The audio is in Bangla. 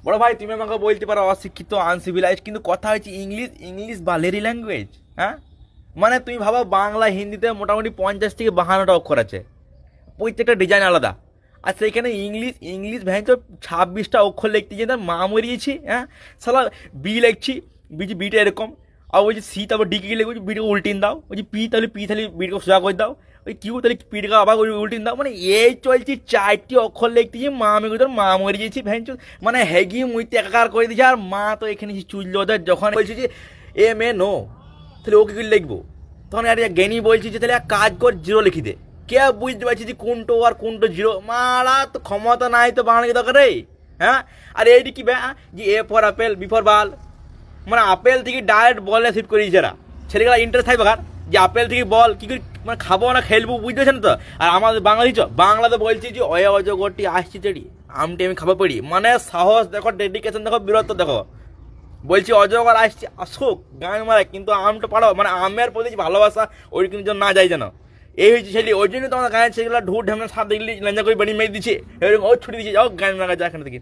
বড় ভাই তুমি আমাকে বলতে পারো অশিক্ষিত আনসিভিলাইজ, কিন্তু কথা হচ্ছে ইংলিশ, ইংলিশ বালেরই ল্যাঙ্গুয়েজ। হ্যাঁ, মানে তুমি ভাবো বাংলা হিন্দিতে মোটামুটি 50 থেকে 52টা অক্ষর আছে, প্রত্যেকটা ডিজাইন আলাদা। আর সেইখানে ইংলিশ, ইংলিশ ভ্যান তো 26টা অক্ষর লিখতে যেয়ে তার মা মরিয়েছি। হ্যাঁ, সালা বি লিখছি, বিজি বিটা এরকম, আর বলছি সি তারপর ডি কে লিখবো, বিটাকে উল্টিন দাও, বলছি পি তাহলে বিটাকে সোজা করে দাও, ওই কিউ তাহলে পিটাকে আবার উল্টিন দাও। মানে এই চলছে 4টি অক্ষর লিখতে গিয়ে মা আমি তোর মা মরিয়েছি ভ্যান, মানে হেগি মুইতে একাকার করে দিয়েছে। আর মা তো এখানে চুল ওদের যখন বলছি যে এম এ নো, তাহলে ওকে কি লিখবো, তখন আর জ্ঞানী বলছি যে তাহলে এক কাজ কর জিরো লিখি দে। কে বুঝতে পারছি যে কোনটো আর কোনটো জিরো, মারা তো ক্ষমতা নাই তো বানানো দরকার রে। হ্যাঁ, আর এইটি কি যে A for apple B for ball, মানে আপেল থেকে ডাইরেক্ট বলে শিফট করি যারা ছেলেগুলা ইন্টারেস্ট থাকবে কার যে আপেল থেকে বল কি করে মানে খাবো না খেলবো, বুঝতে পারছেন তো। আর আমাদের বাঙালি বাংলাতে বলছি যে অয়া অজগরটি আসছি চেড়ি আমটি আমি খাবো পড়ি, মানে সাহস দেখো, ডেডিকেশন দেখো, বীরত্ব দেখো। বলছি অজগর আসছে আসুক গান মারা, কিন্তু আমটা পাড়ো, মানে আমের প্রতি ভালোবাসা ওই কিন্তু যেন না যায় যেন। এই হয়েছে ছেলে, ওই জন্য তোমার গায়ে ছেলেগুলা ঢুট ঢামনা সাপ দেখলি লেঞ্জা করে বাড়ি মেরে দিচ্ছে, এরকম ও ছুটি দিচ্ছে, যাও গান মারা যা এখান থেকে।